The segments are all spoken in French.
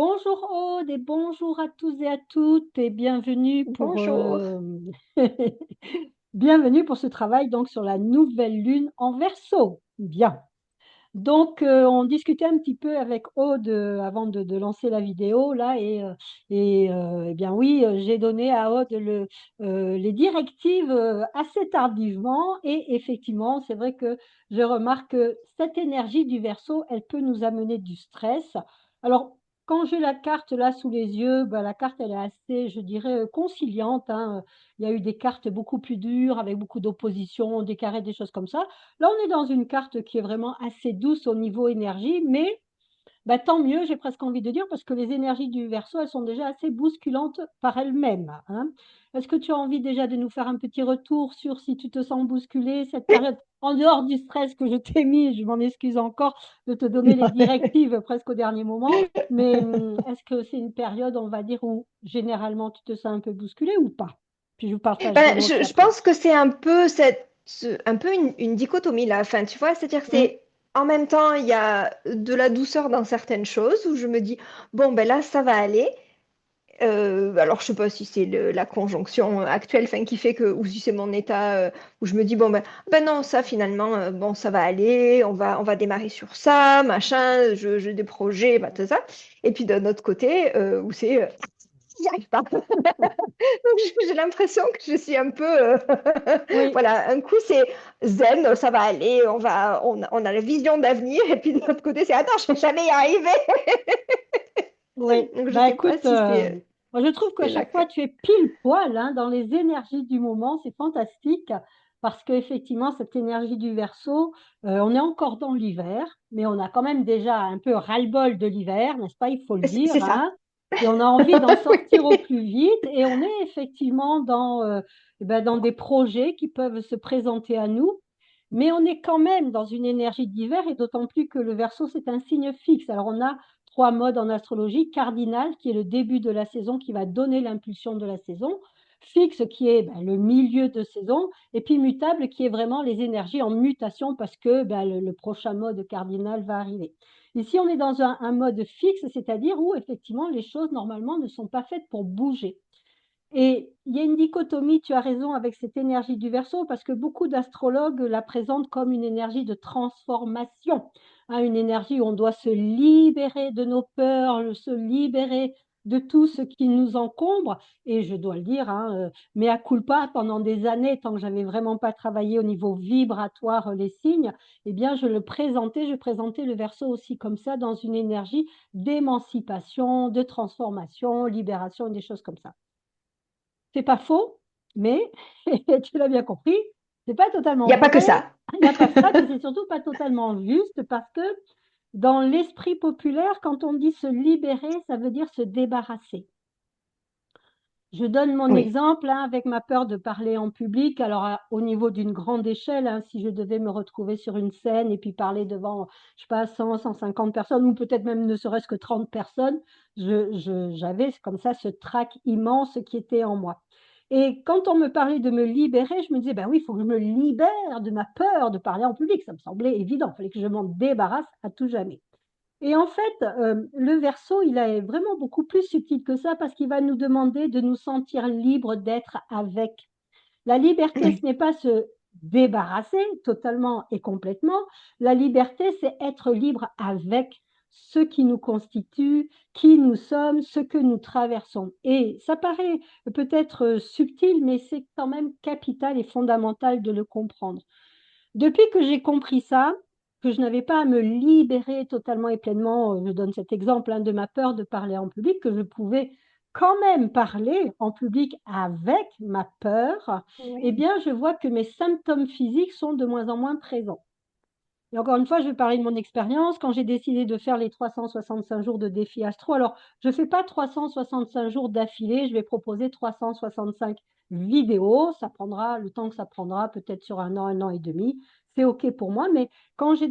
Bonjour Aude et bonjour à tous et à toutes et bienvenue Bonjour. bienvenue pour ce travail donc sur la nouvelle lune en Verseau. Bien. Donc on discutait un petit peu avec Aude avant de lancer la vidéo là eh bien oui, j'ai donné à Aude les directives assez tardivement et effectivement c'est vrai que je remarque que cette énergie du Verseau elle peut nous amener du stress. Alors quand j'ai la carte là sous les yeux, ben, la carte elle est assez, je dirais, conciliante, hein. Il y a eu des cartes beaucoup plus dures avec beaucoup d'opposition, des carrés, des choses comme ça. Là, on est dans une carte qui est vraiment assez douce au niveau énergie, mais bah, tant mieux, j'ai presque envie de dire, parce que les énergies du Verseau, elles sont déjà assez bousculantes par elles-mêmes, hein. Est-ce que tu as envie déjà de nous faire un petit retour sur si tu te sens bousculé cette période, en dehors du stress que je t'ai mis, je m'en excuse encore de te donner les directives presque au dernier moment, mais est-ce que c'est une période, on va dire, où généralement tu te sens un peu bousculé ou pas? Puis je vous partagerai Ben, moi aussi je après. pense que c'est un peu, un peu une dichotomie là. Enfin, tu vois, c'est-à-dire que Hum, c'est en même temps, il y a de la douceur dans certaines choses où je me dis, bon, ben là, ça va aller. Alors, je sais pas si c'est la conjonction actuelle, enfin, qui fait que, ou si c'est mon état où je me dis, bon, ben non, ça finalement, bon, ça va aller, on va démarrer sur ça, machin, j'ai des projets, bah, tout ça. Et puis d'un autre côté, où c'est, j'y arrive pas. Donc, j'ai l'impression que je suis un peu, oui. voilà, un coup c'est zen, ça va aller, on a la vision d'avenir, et puis de l'autre côté c'est attends, je vais jamais y arriver. Oui, Donc je bah sais pas écoute, si moi je trouve qu'à c'est là chaque que. fois tu es pile poil hein, dans les énergies du moment, c'est fantastique parce qu'effectivement cette énergie du Verseau, on est encore dans l'hiver, mais on a quand même déjà un peu ras-le-bol de l'hiver, n'est-ce pas? Il faut le dire, C'est ça. hein, et on a envie d'en sortir au Oui. plus vite et on est effectivement dans des projets qui peuvent se présenter à nous. Mais on est quand même dans une énergie d'hiver et d'autant plus que le Verseau, c'est un signe fixe. Alors, on a trois modes en astrologie. Cardinal, qui est le début de la saison, qui va donner l'impulsion de la saison. Fixe, qui est le milieu de saison. Et puis mutable, qui est vraiment les énergies en mutation parce que le prochain mode cardinal va arriver. Ici, on est dans un mode fixe, c'est-à-dire où effectivement les choses normalement ne sont pas faites pour bouger. Et il y a une dichotomie, tu as raison, avec cette énergie du Verseau, parce que beaucoup d'astrologues la présentent comme une énergie de transformation, hein, une énergie où on doit se libérer de nos peurs, se libérer de tout ce qui nous encombre. Et je dois le dire, hein, mea culpa, pendant des années, tant que j'avais vraiment pas travaillé au niveau vibratoire les signes, eh bien, je présentais le Verseau aussi comme ça, dans une énergie d'émancipation, de transformation, libération, des choses comme ça. C'est pas faux, mais tu l'as bien compris, c'est pas Il n'y totalement a pas que vrai. ça. Il n'y a pas ça, puis c'est surtout pas totalement juste parce que dans l'esprit populaire, quand on dit se libérer, ça veut dire se débarrasser. Je donne mon Oui. exemple hein, avec ma peur de parler en public. Alors, au niveau d'une grande échelle, hein, si je devais me retrouver sur une scène et puis parler devant, je sais pas, 100, 150 personnes ou peut-être même ne serait-ce que 30 personnes, j'avais comme ça ce trac immense qui était en moi. Et quand on me parlait de me libérer, je me disais, ben oui, il faut que je me libère de ma peur de parler en public. Ça me semblait évident. Il fallait que je m'en débarrasse à tout jamais. Et en fait, le Verseau, il est vraiment beaucoup plus subtil que ça parce qu'il va nous demander de nous sentir libres d'être avec. La liberté, Oui. ce n'est pas se débarrasser totalement et complètement. La liberté, c'est être libre avec ce qui nous constitue, qui nous sommes, ce que nous traversons. Et ça paraît peut-être subtil, mais c'est quand même capital et fondamental de le comprendre. Depuis que j'ai compris ça, que je n'avais pas à me libérer totalement et pleinement, je donne cet exemple hein, de ma peur de parler en public, que je pouvais quand même parler en public avec ma peur, eh Oui. bien, je vois que mes symptômes physiques sont de moins en moins présents. Et encore une fois, je vais parler de mon expérience. Quand j'ai décidé de faire les 365 jours de défi astro, alors je ne fais pas 365 jours d'affilée, je vais proposer 365 vidéos. Ça prendra le temps que ça prendra, peut-être sur un an et demi. C'est OK pour moi. Mais quand j'ai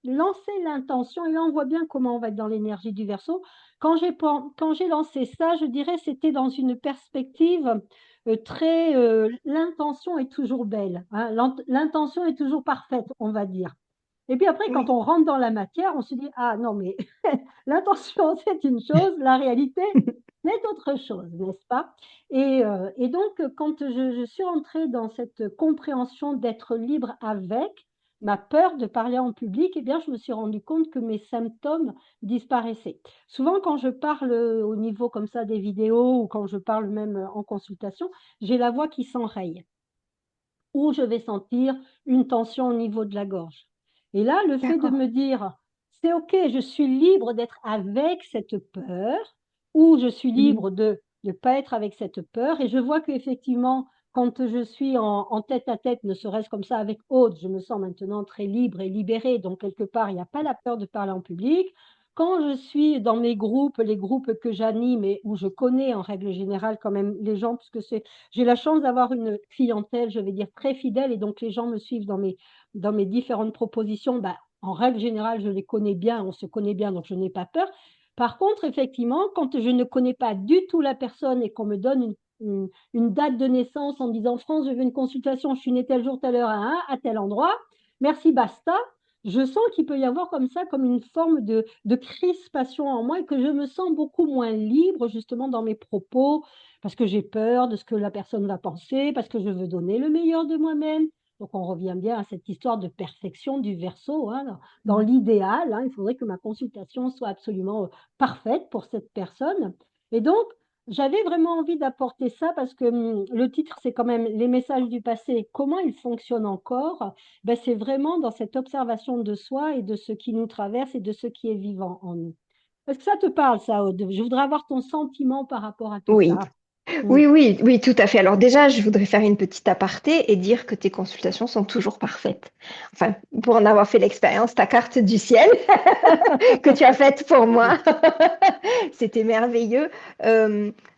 lancé l'intention, et là on voit bien comment on va être dans l'énergie du Verseau, quand j'ai lancé ça, je dirais c'était dans une perspective l'intention est toujours belle, hein, l'intention est toujours parfaite, on va dire. Et puis après, quand Oui, on rentre dans la matière, on se dit, ah non, mais l'intention, c'est une chose, la réalité, c'est autre chose, n'est-ce pas? Et donc, quand je suis entrée dans cette compréhension d'être libre avec ma peur de parler en public, eh bien, je me suis rendu compte que mes symptômes disparaissaient. Souvent, quand je parle au niveau comme ça des vidéos ou quand je parle même en consultation, j'ai la voix qui s'enraye ou je vais sentir une tension au niveau de la gorge. Et là, le fait de d'accord. me dire, c'est OK, je suis libre d'être avec cette peur, ou je suis Mhm. libre de ne pas être avec cette peur, et je vois qu'effectivement, quand je suis en tête à tête, ne serait-ce comme ça avec Aude, je me sens maintenant très libre et libérée, donc quelque part, il n'y a pas la peur de parler en public. Quand je suis dans mes groupes, les groupes que j'anime et où je connais en règle générale quand même les gens, puisque j'ai la chance d'avoir une clientèle, je vais dire, très fidèle et donc les gens me suivent dans mes différentes propositions. Bah, en règle générale, je les connais bien, on se connaît bien, donc je n'ai pas peur. Par contre, effectivement, quand je ne connais pas du tout la personne et qu'on me donne une date de naissance en disant France, je veux une consultation, je suis née tel jour, telle heure, à tel endroit, merci, basta. Je sens qu'il peut y avoir comme ça, comme une forme de crispation en moi et que je me sens beaucoup moins libre justement dans mes propos, parce que j'ai peur de ce que la personne va penser, parce que je veux donner le meilleur de moi-même. Donc on revient bien à cette histoire de perfection du verso, hein. Dans Mhm. l'idéal, hein, il faudrait que ma consultation soit absolument parfaite pour cette personne. Et donc, j'avais vraiment envie d'apporter ça parce que le titre, c'est quand même Les messages du passé, comment ils fonctionnent encore. Ben, c'est vraiment dans cette observation de soi et de ce qui nous traverse et de ce qui est vivant en nous. Est-ce que ça te parle, ça, Aude? Je voudrais avoir ton sentiment par rapport à tout Oui. ça. Mm. Oui, oui, oui, tout à fait. Alors déjà, je voudrais faire une petite aparté et dire que tes consultations sont toujours parfaites. Enfin, pour en avoir fait l'expérience, ta carte du ciel que tu as faite pour moi, c'était merveilleux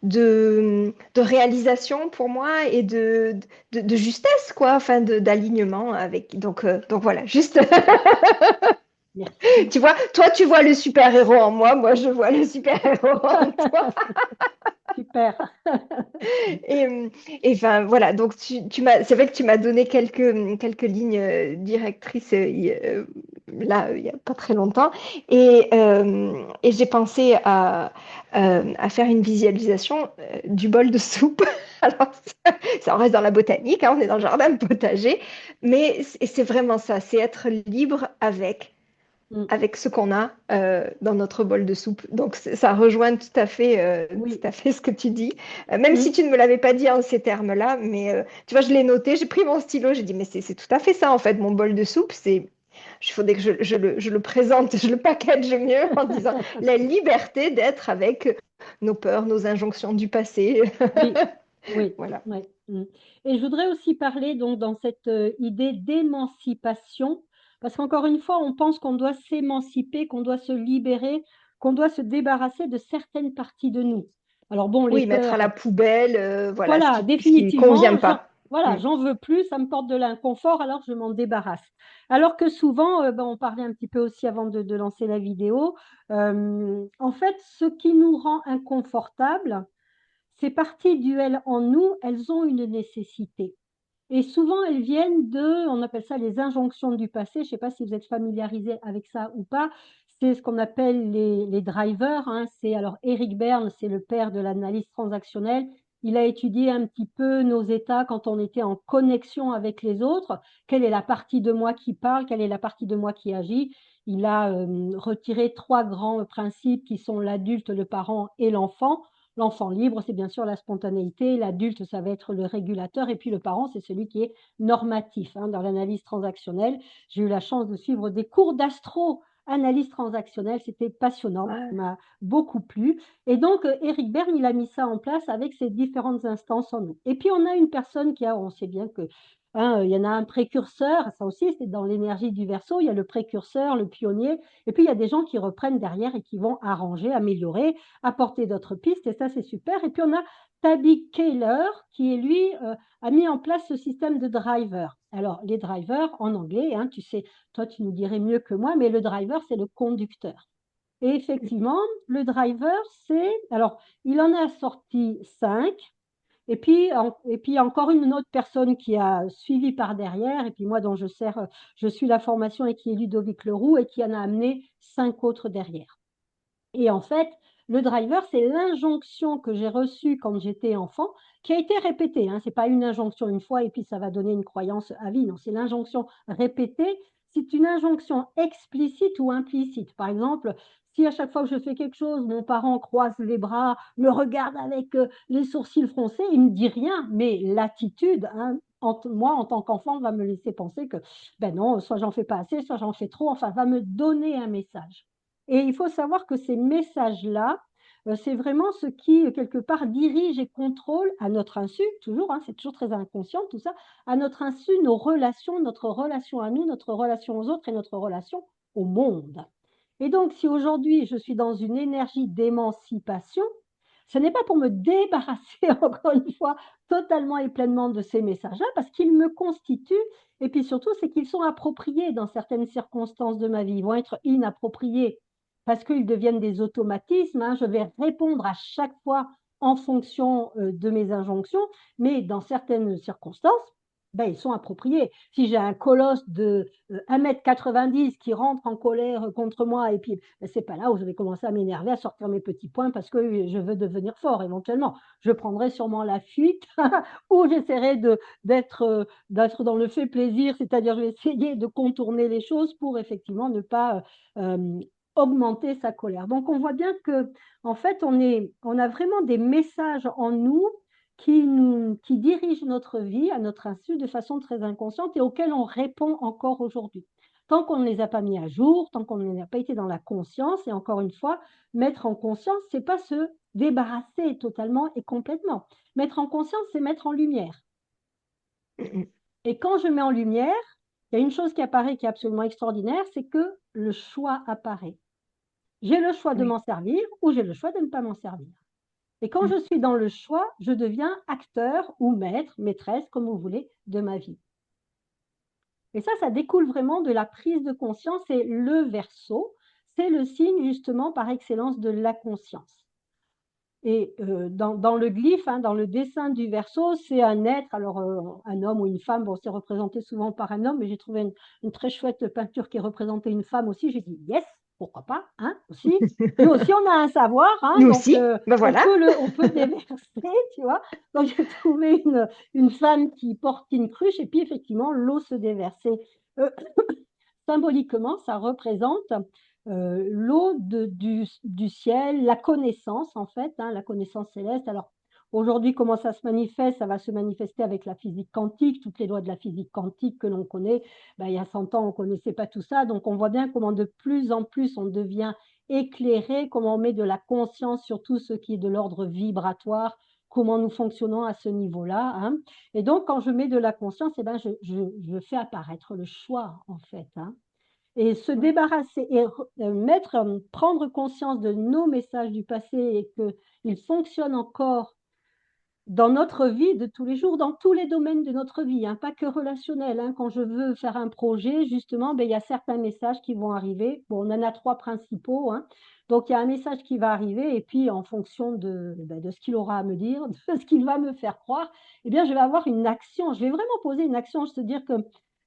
de réalisation pour moi et de justesse, quoi, enfin, d'alignement avec. Donc voilà, juste, Merci. tu vois, toi, tu vois le super-héros en moi, moi, je vois le super-héros en toi. Super. Et, enfin, voilà, donc c'est vrai que tu m'as donné quelques lignes directrices là, il n'y a pas très longtemps. Et j'ai pensé à faire une visualisation du bol de soupe. Alors, ça, on reste dans la botanique, hein, on est dans le jardin de potager, mais c'est vraiment ça, c'est être libre Mm. avec ce qu'on a dans notre bol de soupe. Donc ça rejoint Oui. tout à fait ce que tu dis. Même si Mm. tu ne me l'avais pas dit en ces termes-là, mais tu vois, je l'ai noté, j'ai pris mon stylo, j'ai dit, mais c'est tout à fait ça en fait, mon bol de soupe, c'est... Il faudrait que je le présente, je le package mieux en disant la liberté d'être avec nos peurs, nos injonctions du passé. Oui. Oui. Voilà. Ouais. Mm. Et je voudrais aussi parler donc dans cette idée d'émancipation, parce qu'encore une fois, on pense qu'on doit s'émanciper, qu'on doit se libérer, qu'on doit se débarrasser de certaines parties de nous. Alors bon, les Oui, mettre à la peurs, poubelle, voilà, voilà, ce qui convient définitivement, pas. voilà, Mm. j'en veux plus, ça me porte de l'inconfort, alors je m'en débarrasse. Alors que souvent, ben, on parlait un petit peu aussi avant de lancer la vidéo, en fait, ce qui nous rend inconfortable, ces parties duelles en nous, elles ont une nécessité. Et souvent, elles viennent on appelle ça les injonctions du passé. Je ne sais pas si vous êtes familiarisé avec ça ou pas. C'est ce qu'on appelle les drivers, hein. C'est alors Eric Berne, c'est le père de l'analyse transactionnelle. Il a étudié un petit peu nos états quand on était en connexion avec les autres. Quelle est la partie de moi qui parle? Quelle est la partie de moi qui agit? Il a retiré trois grands principes qui sont l'adulte, le parent et l'enfant. L'enfant libre, c'est bien sûr la spontanéité. L'adulte, ça va être le régulateur. Et puis le parent, c'est celui qui est normatif, hein, dans l'analyse transactionnelle. J'ai eu la chance de suivre des cours d'astro analyse transactionnelle. C'était passionnant. Ça Ouais. m'a beaucoup plu. Et donc, Eric Berne, il a mis ça en place avec ses différentes instances en nous. Et puis, on a une personne on sait bien que hein, il y en a un précurseur, ça aussi, c'est dans l'énergie du Verseau. Il y a le précurseur, le pionnier. Et puis, il y a des gens qui reprennent derrière et qui vont arranger, améliorer, apporter d'autres pistes, et ça, c'est super. Et puis, on a Tabi Taylor, qui, lui, a mis en place ce système de driver. Alors, les drivers, en anglais, hein, tu sais, toi, tu nous dirais mieux que moi, mais le driver, c'est le conducteur. Et effectivement, le driver, c'est... Alors, il en a sorti cinq. Et puis encore une autre personne qui a suivi par derrière, et puis moi dont je suis la formation et qui est Ludovic Leroux et qui en a amené 5 autres derrière. Et en fait, le driver, c'est l'injonction que j'ai reçue quand j'étais enfant, qui a été répétée. Hein. Ce n'est pas une injonction une fois et puis ça va donner une croyance à vie. Non, c'est l'injonction répétée. C'est une injonction explicite ou implicite. Par exemple, si à chaque fois que je fais quelque chose, mon parent croise les bras, me regarde avec les sourcils froncés, il ne me dit rien, mais l'attitude, hein, moi, en tant qu'enfant, va me laisser penser que, ben non, soit j'en fais pas assez, soit j'en fais trop, enfin, va me donner un message. Et il faut savoir que ces messages-là, c'est vraiment ce qui, quelque part, dirige et contrôle à notre insu, toujours, hein, c'est toujours très inconscient tout ça, à notre insu, nos relations, notre relation à nous, notre relation aux autres et notre relation au monde. Et donc, si aujourd'hui je suis dans une énergie d'émancipation, ce n'est pas pour me débarrasser, encore une fois, totalement et pleinement de ces messages-là, parce qu'ils me constituent, et puis surtout, c'est qu'ils sont appropriés dans certaines circonstances de ma vie. Ils vont être inappropriés parce qu'ils deviennent des automatismes. Hein. Je vais répondre à chaque fois en fonction de mes injonctions, mais dans certaines circonstances, ben, ils sont appropriés. Si j'ai un colosse de 1,90 m qui rentre en colère contre moi, et puis ben, c'est pas là où je vais commencer à m'énerver, à sortir mes petits points parce que je veux devenir fort éventuellement. Je prendrai sûrement la fuite ou j'essaierai d'être dans le fait plaisir, c'est-à-dire je vais essayer de contourner les choses pour effectivement ne pas augmenter sa colère. Donc on voit bien que en fait on a vraiment des messages en nous qui dirigent notre vie à notre insu de façon très inconsciente et auxquels on répond encore aujourd'hui. Tant qu'on ne les a pas mis à jour, tant qu'on n'a pas été dans la conscience, et encore une fois, mettre en conscience, c'est pas se débarrasser totalement et complètement. Mettre en conscience, c'est mettre en lumière. Et quand je mets en lumière, il y a une chose qui apparaît qui est absolument extraordinaire, c'est que le choix apparaît. J'ai le choix de Oui. m'en servir ou j'ai le choix de ne pas m'en servir. Et quand je suis dans le choix, je deviens acteur ou maître, maîtresse, comme vous voulez, de ma vie. Et ça découle vraiment de la prise de conscience. Et le verso, c'est le signe justement par excellence de la conscience. Et dans le glyphe, hein, dans le dessin du verso, c'est un être, alors un homme ou une femme, bon, c'est représenté souvent par un homme, mais j'ai trouvé une très chouette peinture qui représentait une femme aussi. J'ai dit, yes, pourquoi pas, hein, aussi. Nous aussi, on a un savoir, hein, Nous donc aussi, ben voilà. on peut déverser, tu vois. Donc, j'ai trouvé une femme qui porte une cruche, et puis effectivement, l'eau se déversait. Euh, symboliquement, ça représente l'eau du ciel, la connaissance en fait, hein, la connaissance céleste. Alors aujourd'hui, comment ça se manifeste? Ça va se manifester avec la physique quantique, toutes les lois de la physique quantique que l'on connaît. Ben, il y a 100 ans, on ne connaissait pas tout ça. Donc on voit bien comment de plus en plus on devient éclairé, comment on met de la conscience sur tout ce qui est de l'ordre vibratoire, comment nous fonctionnons à ce niveau-là. Hein. Et donc, quand je mets de la conscience, eh ben, je fais apparaître le choix, en fait. Hein. Et se débarrasser et prendre conscience de nos messages du passé et qu'ils fonctionnent encore dans notre vie de tous les jours, dans tous les domaines de notre vie, hein, pas que relationnel. Hein. Quand je veux faire un projet, justement, ben, il y a certains messages qui vont arriver. Bon, on en a 3 principaux. Hein. Donc, il y a un message qui va arriver et puis en fonction de ce qu'il aura à me dire, de ce qu'il va me faire croire, eh bien, je vais avoir une action. Je vais vraiment poser une action. Je te dire que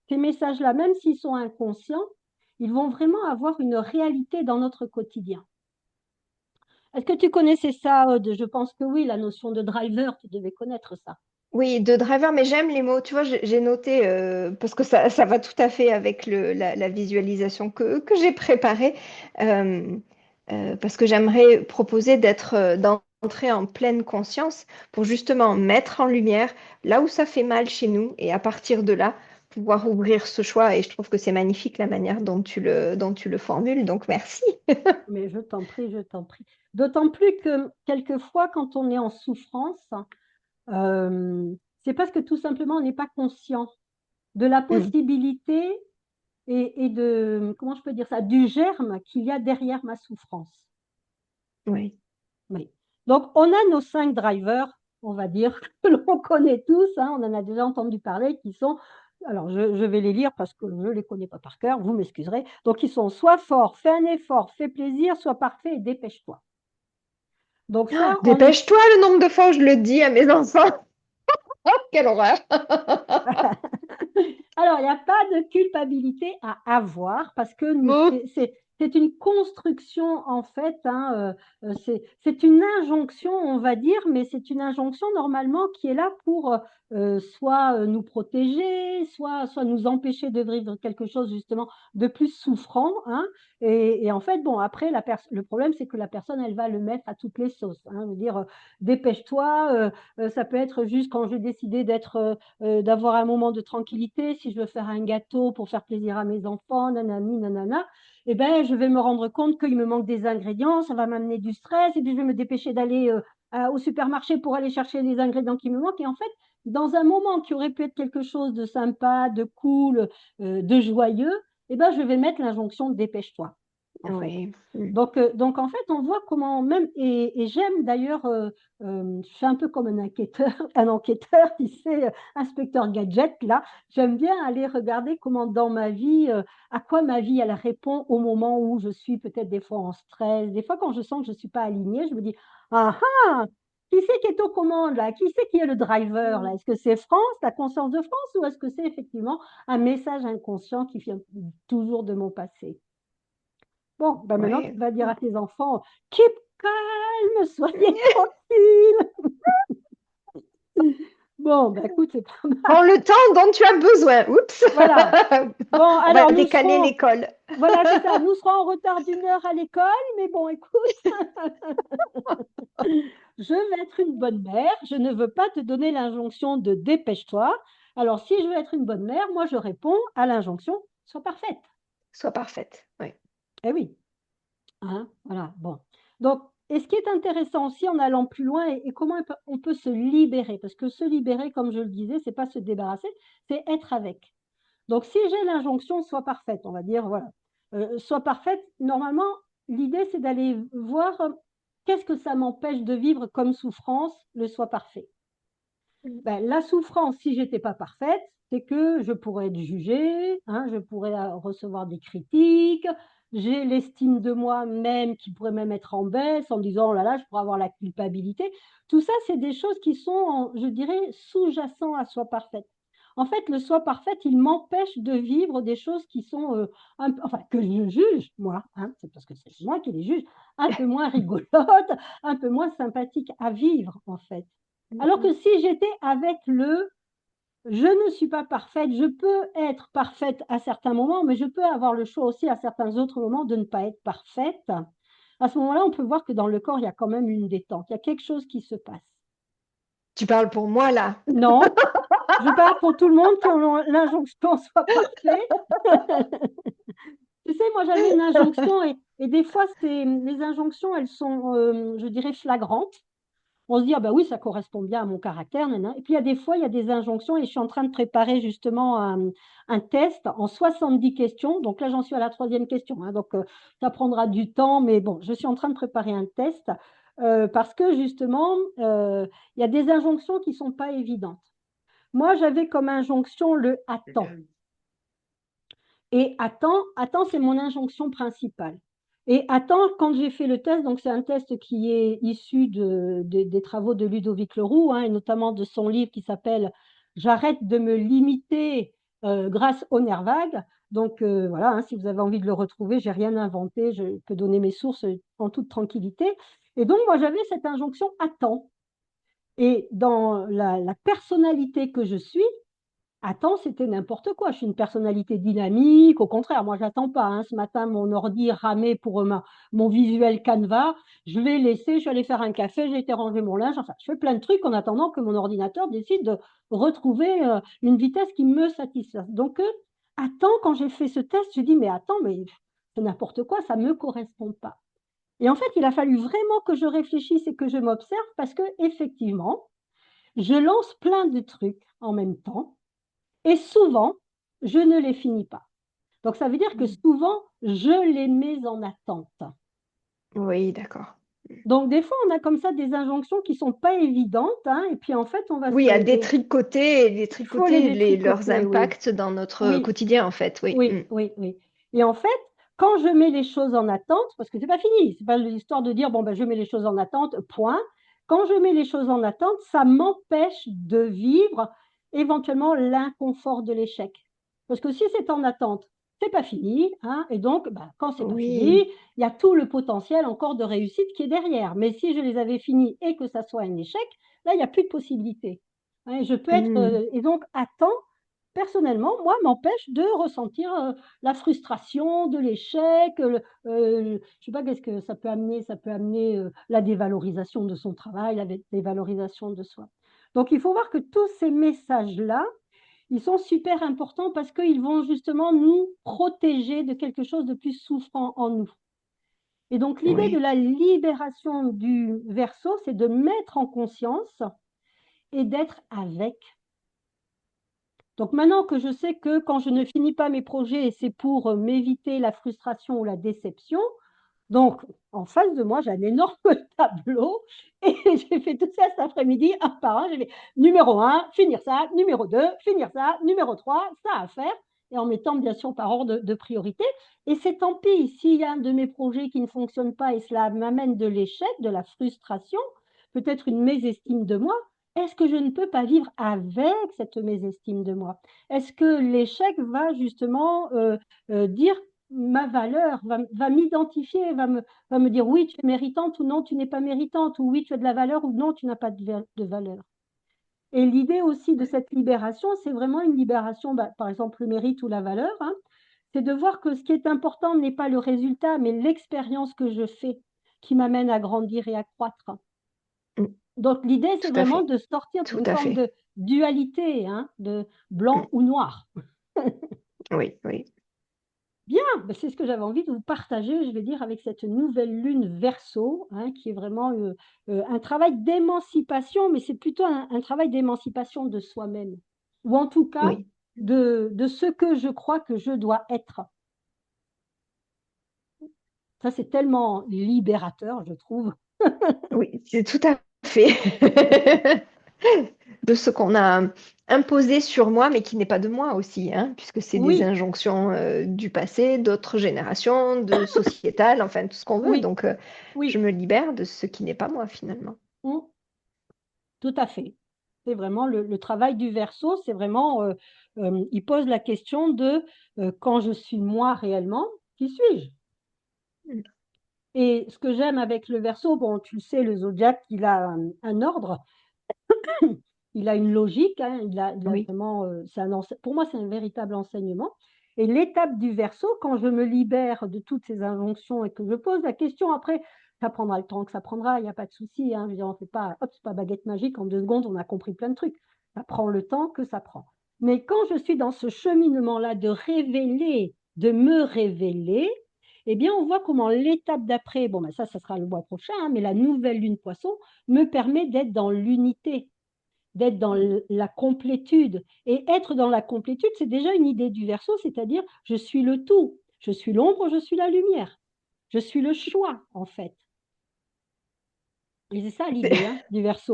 ces messages-là, même s'ils sont inconscients, ils vont vraiment avoir une réalité dans notre quotidien. Est-ce que tu connaissais ça, je pense que oui, la notion de driver, tu devais connaître ça. Oui, de driver, mais j'aime les mots. Tu vois, j'ai noté, parce que ça va tout à fait avec la visualisation que j'ai préparée, euh, parce que j'aimerais proposer d'entrer en pleine conscience pour justement mettre en lumière là où ça fait mal chez nous et à partir de là, pouvoir ouvrir ce choix. Et je trouve que c'est magnifique la manière dont tu le formules. Donc, merci. Mais je t'en prie, je t'en prie. D'autant plus que quelquefois, quand on est en souffrance, euh, c'est parce que tout simplement, on n'est pas conscient de la Mm. possibilité et de, comment je peux dire ça, du germe qu'il y a derrière ma souffrance. Oui. Oui. Donc, on a nos 5 drivers, on va dire, que l'on connaît tous, hein, on en a déjà entendu parler, qui sont, alors je vais les lire parce que je ne les connais pas par cœur, vous m'excuserez. Donc, ils sont soit fort, fais un effort, fais plaisir, soit parfait et dépêche-toi. Donc ça, Dépêche-toi le nombre de fois où je le dis à mes enfants. Quelle horreur! Alors, il n'y a pas de culpabilité à avoir parce que Bon, c'est une construction en fait, hein, c'est une injonction, on va dire, mais c'est une injonction normalement qui est là pour soit nous protéger, soit nous empêcher de vivre quelque chose justement de plus souffrant, hein. Et en fait, bon, après, le problème, c'est que la personne, elle va le mettre à toutes les sauces, hein. Je veux dire, dépêche-toi, ça peut être juste quand j'ai décidé d'avoir un moment de tranquillité, si je veux faire un gâteau pour faire plaisir à mes enfants, nanani, nanana, eh ben, je vais me rendre compte qu'il me manque des ingrédients, ça va m'amener du stress, et puis je vais me dépêcher d'aller au supermarché pour aller chercher les ingrédients qui me manquent. Et en fait, dans un moment qui aurait pu être quelque chose de sympa, de cool, de joyeux, eh ben, je vais mettre l'injonction dépêche-toi, en fait. oui. Donc, en fait, on voit comment même, et j'aime d'ailleurs, je suis un peu comme un enquêteur, un enquêteur, tu sais, inspecteur gadget, là, j'aime bien aller regarder comment dans ma vie, à quoi ma vie, elle répond au moment où je suis peut-être des fois en stress, des fois quand je sens que je ne suis pas alignée, je me dis, ah ah, qui c'est qui est aux commandes là? Qui c'est qui est le driver là? Est-ce que c'est France, la conscience de France, ou est-ce que c'est effectivement un message inconscient qui vient toujours de mon passé? Bon, ben maintenant, tu Oui. vas dire à tes enfants, keep calme, soyez tranquille. Bon, ben écoute, c'est pas mal. Prends le temps dont tu as besoin. Oups. Voilà. Bon, On va alors décaler l'école. voilà, c'est ça, nous serons en retard d'une heure à l'école, mais bon, écoute, je vais être une bonne mère, je ne veux pas te donner l'injonction de dépêche-toi. Alors, si je veux être une bonne mère, moi, je réponds à l'injonction, sois parfaite. Sois parfaite. Oui. Eh oui. Hein, voilà, bon. Donc, et ce qui est intéressant aussi en allant plus loin, et comment on peut se libérer, parce que se libérer, comme je le disais, c'est pas se débarrasser, c'est être avec. Donc, si j'ai l'injonction sois parfaite, on va dire, voilà, sois parfaite, normalement, l'idée, c'est d'aller voir qu'est-ce que ça m'empêche de vivre comme souffrance, le soi parfait. Ben, la souffrance, si j'étais pas parfaite, c'est que je pourrais être jugée, hein, je pourrais recevoir des critiques, j'ai l'estime de moi-même qui pourrait même être en baisse en me disant, oh là là, je pourrais avoir la culpabilité. Tout ça, c'est des choses qui sont, je dirais, sous-jacents à soi parfaite. En fait, le soi parfaite, il m'empêche de vivre des choses qui sont, enfin, que je juge, moi, hein, c'est parce que c'est moi qui les juge, un peu moins rigolotes, un peu moins sympathiques à vivre, en fait. Alors que si j'étais avec le je ne suis pas parfaite, je peux être parfaite à certains moments, mais je peux avoir le choix aussi à certains autres moments de ne pas être parfaite. À ce moment-là, on peut voir que dans le corps, il y a quand même une détente, il y a quelque chose qui se passe. Tu parles pour moi là. Non, je parle pour tout le monde qui ont l'injonction soit parfait. Tu sais, moi j'avais une injonction et des fois, les injonctions, elles sont, je dirais, flagrantes. On se dit, ah ben oui, ça correspond bien à mon caractère. Nanana. Et puis, il y a des fois, il y a des injonctions et je suis en train de préparer justement un test en 70 questions. Donc là, j'en suis à la troisième question, hein. Donc, ça prendra du temps, mais bon, je suis en train de préparer un test parce que justement, il y a des injonctions qui ne sont pas évidentes. Moi, j'avais comme injonction le attends. Et attends, c'est mon injonction principale. Et attends, quand j'ai fait le test, donc c'est un test qui est issu des travaux de Ludovic Leroux, hein, et notamment de son livre qui s'appelle J'arrête de me limiter grâce au nerf vague. Donc voilà, hein, si vous avez envie de le retrouver, j'ai rien inventé, je peux donner mes sources en toute tranquillité. Et donc moi j'avais cette injonction attends. Et dans la personnalité que je suis, attends, c'était n'importe quoi. Je suis une personnalité dynamique. Au contraire, moi, j'attends pas, hein. Ce matin, mon ordi ramait pour mon visuel Canva. Je l'ai laissé, je suis allée faire un café, j'ai été ranger mon linge. Enfin, je fais plein de trucs en attendant que mon ordinateur décide de retrouver une vitesse qui me satisfasse. Donc, attends, quand j'ai fait ce test, j'ai dit, mais attends, mais c'est n'importe quoi, ça ne me correspond pas. Et en fait, il a fallu vraiment que je réfléchisse et que je m'observe parce que, effectivement, je lance plein de trucs en même temps. Et souvent, je ne les finis pas. Donc, ça veut dire que souvent, je les mets en attente. Oui, d'accord. Donc, des fois, on a comme ça des injonctions qui ne sont pas évidentes, hein, et puis en fait, on va Oui, se. à détricoter, Il faut les leurs détricoter, oui. impacts dans notre Oui, quotidien, en fait. Oui. oui, oui, oui. Et en fait, quand je mets les choses en attente, parce que c'est pas fini, c'est pas l'histoire de dire, bon, ben, je mets les choses en attente, point. Quand je mets les choses en attente, ça m'empêche de vivre éventuellement l'inconfort de l'échec. Parce que si c'est en attente, c'est pas fini, hein, et donc quand c'est pas fini, Oui. il y a tout le potentiel encore de réussite qui est derrière. Mais si je les avais finis et que ça soit un échec, là, il n'y a plus de possibilité. Hein, je peux être, Mm. et donc attends, personnellement, moi, m'empêche de ressentir la frustration de l'échec, je sais pas qu'est-ce que ça peut amener. Ça peut amener la dévalorisation de son travail, la dévalorisation de soi. Donc, il faut voir que tous ces messages-là, ils sont super importants parce qu'ils vont justement nous protéger de quelque chose de plus souffrant en nous. Et donc, l'idée de Oui, la libération du verso, c'est de mettre en conscience et d'être avec. Donc maintenant que je sais que quand je ne finis pas mes projets, c'est pour m'éviter la frustration ou la déception, donc en face de moi, j'ai un énorme tableau et j'ai fait tout ça cet après-midi, un par un. J'ai fait numéro 1, finir ça, numéro 2, finir ça, numéro 3, ça à faire, et en mettant bien sûr par ordre de priorité. Et c'est tant pis s'il y a un de mes projets qui ne fonctionne pas et cela m'amène de l'échec, de la frustration, peut-être une mésestime de moi. Est-ce que je ne peux pas vivre avec cette mésestime de moi? Est-ce que l'échec va justement dire ma valeur, va m'identifier, va me dire oui, tu es méritante ou non, tu n'es pas méritante, ou oui, tu as de la valeur ou non, tu n'as pas de valeur. Et l'idée aussi de cette libération, c'est vraiment une libération, par exemple, le mérite ou la valeur, hein, c'est de voir que ce qui est important n'est pas le résultat, mais l'expérience que je fais qui m'amène à grandir et à croître. mm, Donc, l'idée, c'est tout à vraiment fait, de sortir tout d'une à forme fait. de dualité, hein, de blanc Mm. ou noir. Oui, oui, Bien, c'est ce que j'avais envie de vous partager, je vais dire, avec cette nouvelle lune Verseau, hein, qui est vraiment un travail d'émancipation, mais c'est plutôt un travail d'émancipation de soi-même, ou en tout cas oui, de ce que je crois que je dois être. Ça, c'est tellement libérateur, je trouve. oui, c'est tout à fait de ce qu'on a imposé sur moi, mais qui n'est pas de moi aussi, hein, puisque c'est des Oui, injonctions du passé, d'autres générations, de sociétales, enfin tout ce qu'on veut. oui, Donc, je oui, me libère de ce qui n'est pas moi finalement. mm, tout à fait. C'est vraiment le travail du Verseau, c'est vraiment, il pose la question de quand je suis moi réellement, qui suis-je? Mm. Et ce que j'aime avec le Verseau, bon, tu le sais, le zodiaque, il a un ordre, il a une logique, hein, il a Oui, vraiment, pour moi, c'est un véritable enseignement. Et l'étape du Verseau, quand je me libère de toutes ces injonctions et que je pose la question, après, ça prendra le temps que ça prendra, il n'y a pas de souci. Hein, je veux dire, on fait pas, hop, c'est pas baguette magique, en 2 secondes, on a compris plein de trucs. Ça prend le temps que ça prend. Mais quand je suis dans ce cheminement-là de révéler, de me révéler, eh bien, on voit comment l'étape d'après, bon, ben ça sera le mois prochain, hein, mais la nouvelle lune poisson me permet d'être dans l'unité, d'être dans la complétude. Et être dans la complétude, c'est déjà une idée du Verseau, c'est-à-dire je suis le tout, je suis l'ombre, je suis la lumière, je suis le choix, en fait. Et c'est ça l'idée hein, du Verseau.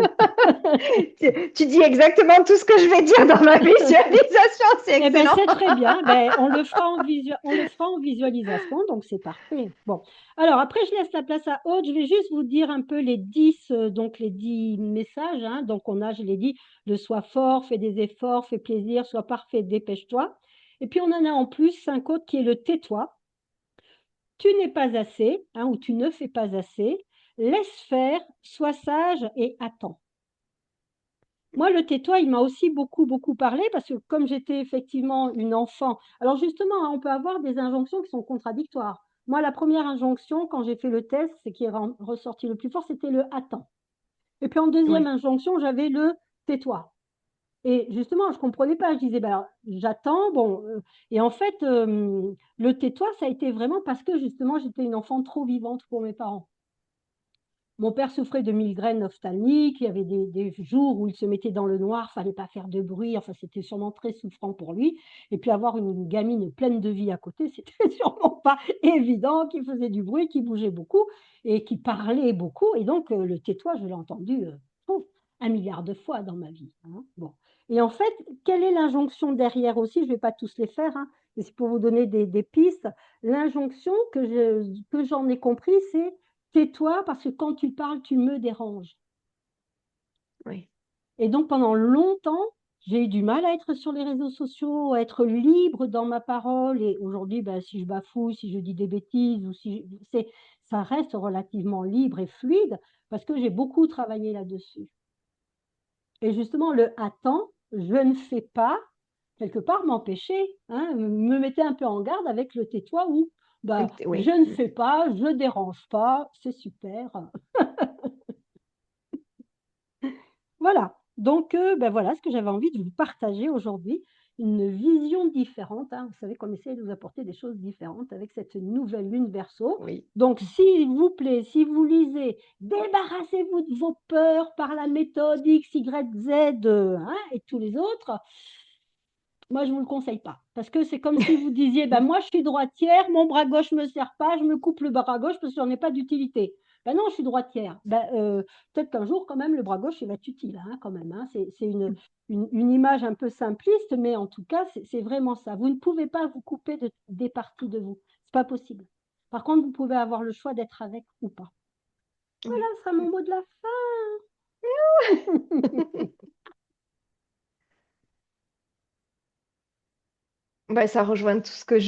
tu dis exactement tout ce que je vais dire dans ma visualisation, c'est Eh bien, excellent. c'est très bien. Ben, on le fera en visualisation, donc c'est parfait. Bon, alors après, je laisse la place à Aude. Je vais juste vous dire un peu les 10, donc les 10 messages. Hein. Donc, on a, je l'ai dit, le sois fort, fais des efforts, fais plaisir, sois parfait, dépêche-toi. Et puis, on en a en plus 5 autres qui est le tais-toi. Tu n'es pas assez, hein, ou tu ne fais pas assez. Laisse faire, sois sage et attends. Moi, le tais-toi, il m'a aussi beaucoup, beaucoup parlé parce que comme j'étais effectivement une enfant, alors justement, hein, on peut avoir des injonctions qui sont contradictoires. Moi, la première injonction, quand j'ai fait le test, c'est qui est ressorti le plus fort, c'était le attends. Et puis en deuxième Oui, injonction, j'avais le tais-toi. Et justement, je ne comprenais pas. Je disais, ben, alors, j'attends, bon. Et en fait, le tais-toi, ça a été vraiment parce que justement, j'étais une enfant trop vivante pour mes parents. Mon père souffrait de migraines ophtalmiques. Il y avait des jours où il se mettait dans le noir, il ne fallait pas faire de bruit. Enfin, c'était sûrement très souffrant pour lui. Et puis avoir une gamine pleine de vie à côté, c'était sûrement pas évident, qui faisait du bruit, qui bougeait beaucoup et qui parlait beaucoup. Et donc, le tais-toi, je l'ai entendu 1 milliard de fois dans ma vie. Hein. Bon. Et en fait, quelle est l'injonction derrière aussi? Je ne vais pas tous les faire, hein, mais c'est pour vous donner des pistes. L'injonction que j'en ai compris, c'est tais-toi parce que quand tu parles, tu me déranges. Oui. Et donc, pendant longtemps, j'ai eu du mal à être sur les réseaux sociaux, à être libre dans ma parole. Et aujourd'hui, ben, si je bafouille, si je dis des bêtises, ou si ça reste relativement libre et fluide parce que j'ai beaucoup travaillé là-dessus. Et justement, le à temps, je ne fais pas, quelque part, m'empêcher, hein, me mettait un peu en garde avec le tais-toi ou bah, je Oui. ne fais pas, je ne dérange pas, c'est super. Voilà. Donc, ben voilà ce que j'avais envie de vous partager aujourd'hui, une vision différente, hein. Vous savez qu'on essaie de vous apporter des choses différentes avec cette nouvelle lune Verseau. Oui. Donc, s'il vous plaît, si vous lisez, débarrassez-vous de vos peurs par la méthode X, Y, Z, hein, et tous les autres. Moi, je ne vous le conseille pas. Parce que c'est comme si vous disiez, ben, moi, je suis droitière, mon bras gauche ne me sert pas, je me coupe le bras gauche parce que j'en ai pas d'utilité. Ben non, je suis droitière. Ben, peut-être qu'un jour, quand même, le bras gauche, il va être utile, hein, quand même, hein. C'est une image un peu simpliste, mais en tout cas, c'est vraiment ça. Vous ne pouvez pas vous couper des parties de vous. C'est pas possible. Par contre, vous pouvez avoir le choix d'être avec ou pas. Voilà, Oui. ce sera mon mot de la fin. Bah, ça rejoint tout ce que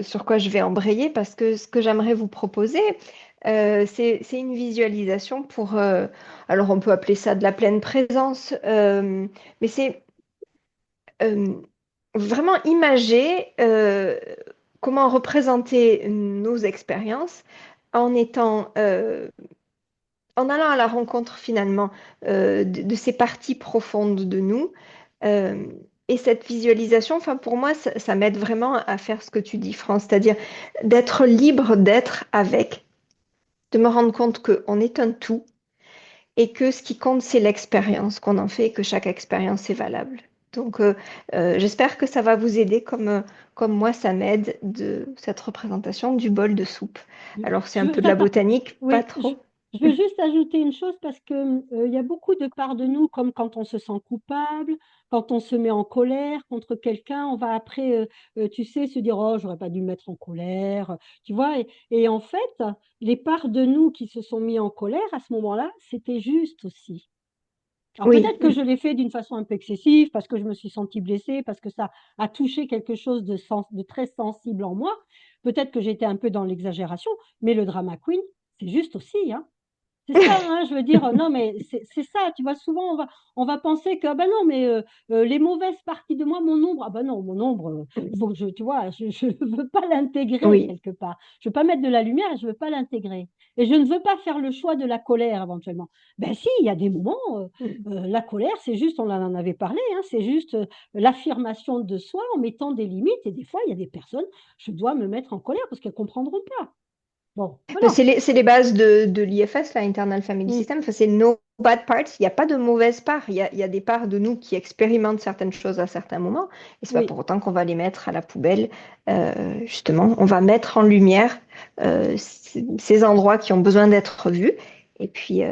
sur quoi je vais embrayer, parce que ce que j'aimerais vous proposer, c'est une visualisation alors on peut appeler ça de la pleine présence, mais c'est euh, vraiment imager comment représenter nos expériences en en allant à la rencontre finalement de ces parties profondes de nous. Euh, et cette visualisation, enfin, pour moi, ça m'aide vraiment à faire ce que tu dis, France, c'est-à-dire d'être libre d'être avec, de me rendre compte qu'on est un tout et que ce qui compte, c'est l'expérience qu'on en fait et que chaque expérience est valable. Donc, j'espère que ça va vous aider comme moi, ça m'aide de cette représentation du bol de soupe. Alors, c'est Je un veux, peu de la attends, botanique, pas oui, trop. je veux juste ajouter une chose parce que il y a beaucoup de parts de nous, comme quand on se sent coupable, quand on se met en colère contre quelqu'un, on va après, tu sais, se dire, oh, j'aurais pas dû me mettre en colère, tu vois. Et en fait, les parts de nous qui se sont mis en colère à ce moment-là, c'était juste aussi. Alors Oui, peut-être que je l'ai fait d'une façon un peu excessive parce que je me suis sentie blessée, parce que ça a touché quelque chose de très sensible en moi. Peut-être que j'étais un peu dans l'exagération, mais le drama queen, c'est juste aussi, hein. C'est ça, hein, je veux dire, non, mais c'est ça, tu vois, souvent on va penser que, ah ben non, mais les mauvaises parties de moi, mon ombre, ah ben non, mon ombre, il faut que tu vois, je ne veux pas l'intégrer oui. quelque part. Je ne veux pas mettre de la lumière et je ne veux pas l'intégrer. Et je ne veux pas faire le choix de la colère éventuellement. Ben si, il y a des moments, la colère, c'est juste, on en avait parlé, hein, c'est juste l'affirmation de soi en mettant des limites. Et des fois, il y a des personnes, je dois me mettre en colère parce qu'elles ne comprendront pas. Bon, Ben, voilà. c'est les bases de l'IFS, là, Internal Family Mm. System. Enfin, c'est no bad parts. Il n'y a pas de mauvaises parts. Il y a des parts de nous qui expérimentent certaines choses à certains moments. Et c'est pas Oui. pour autant qu'on va les mettre à la poubelle. Justement, on va mettre en lumière ces endroits qui ont besoin d'être vus. Et puis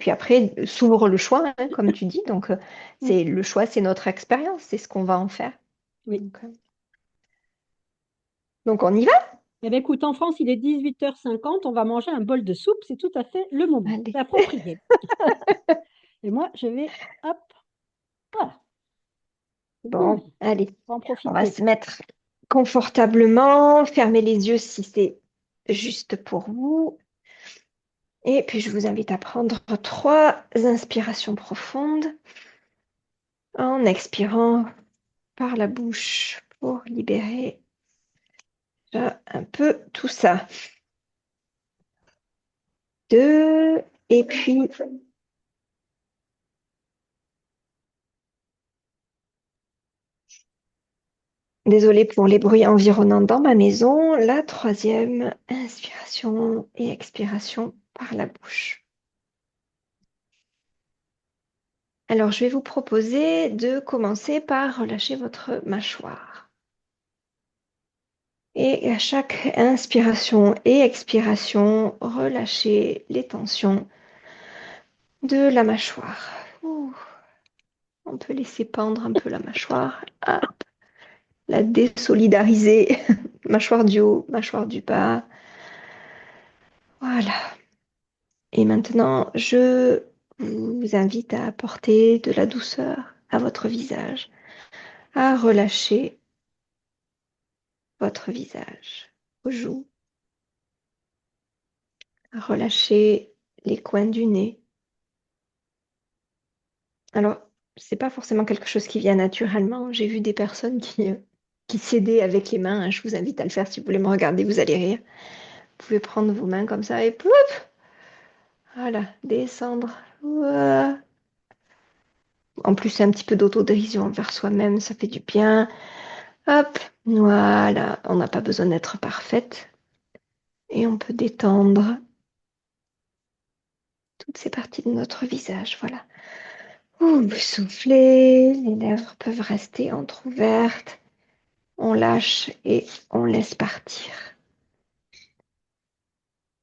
après, s'ouvre le choix, hein, comme tu dis. Donc, Mm. c'est le choix, c'est notre expérience. C'est ce qu'on va en faire. Oui. Donc, on y va? Eh bien, écoute, en France, il est 18h50, on va manger un bol de soupe, c'est tout à fait le moment, Allez. c'est approprié. Et moi, je vais, hop, voilà, Bon, boum, allez. on va en On va profiter. se mettre confortablement, fermer les yeux si c'est juste pour vous. Et puis, je vous invite à prendre 3 inspirations profondes en expirant par la bouche pour libérer un peu tout ça. 2. Et puis, désolée pour les bruits environnants dans ma maison. La 3e, inspiration et expiration par la bouche. Alors, je vais vous proposer de commencer par relâcher votre mâchoire. Et à chaque inspiration et expiration, relâchez les tensions de la mâchoire. Ouh. On peut laisser pendre un peu la mâchoire. Ah, la désolidariser. Mâchoire du haut, mâchoire du bas. Voilà. Et maintenant, je vous invite à apporter de la douceur à votre visage, à relâcher votre visage, vos joues, à relâcher les coins du nez. Alors, c'est pas forcément quelque chose qui vient naturellement. J'ai vu des personnes qui s'aidaient avec les mains. Je vous invite à le faire si vous voulez me regarder, vous allez rire. Vous pouvez prendre vos mains comme ça et pouf, voilà, descendre. Ouah. En plus, c'est un petit peu d'autodérision envers soi-même, ça fait du bien. Hop, voilà, on n'a pas besoin d'être parfaite. Et on peut détendre toutes ces parties de notre visage, voilà. Ouh, vous soufflez, les lèvres peuvent rester entrouvertes. On lâche et on laisse partir.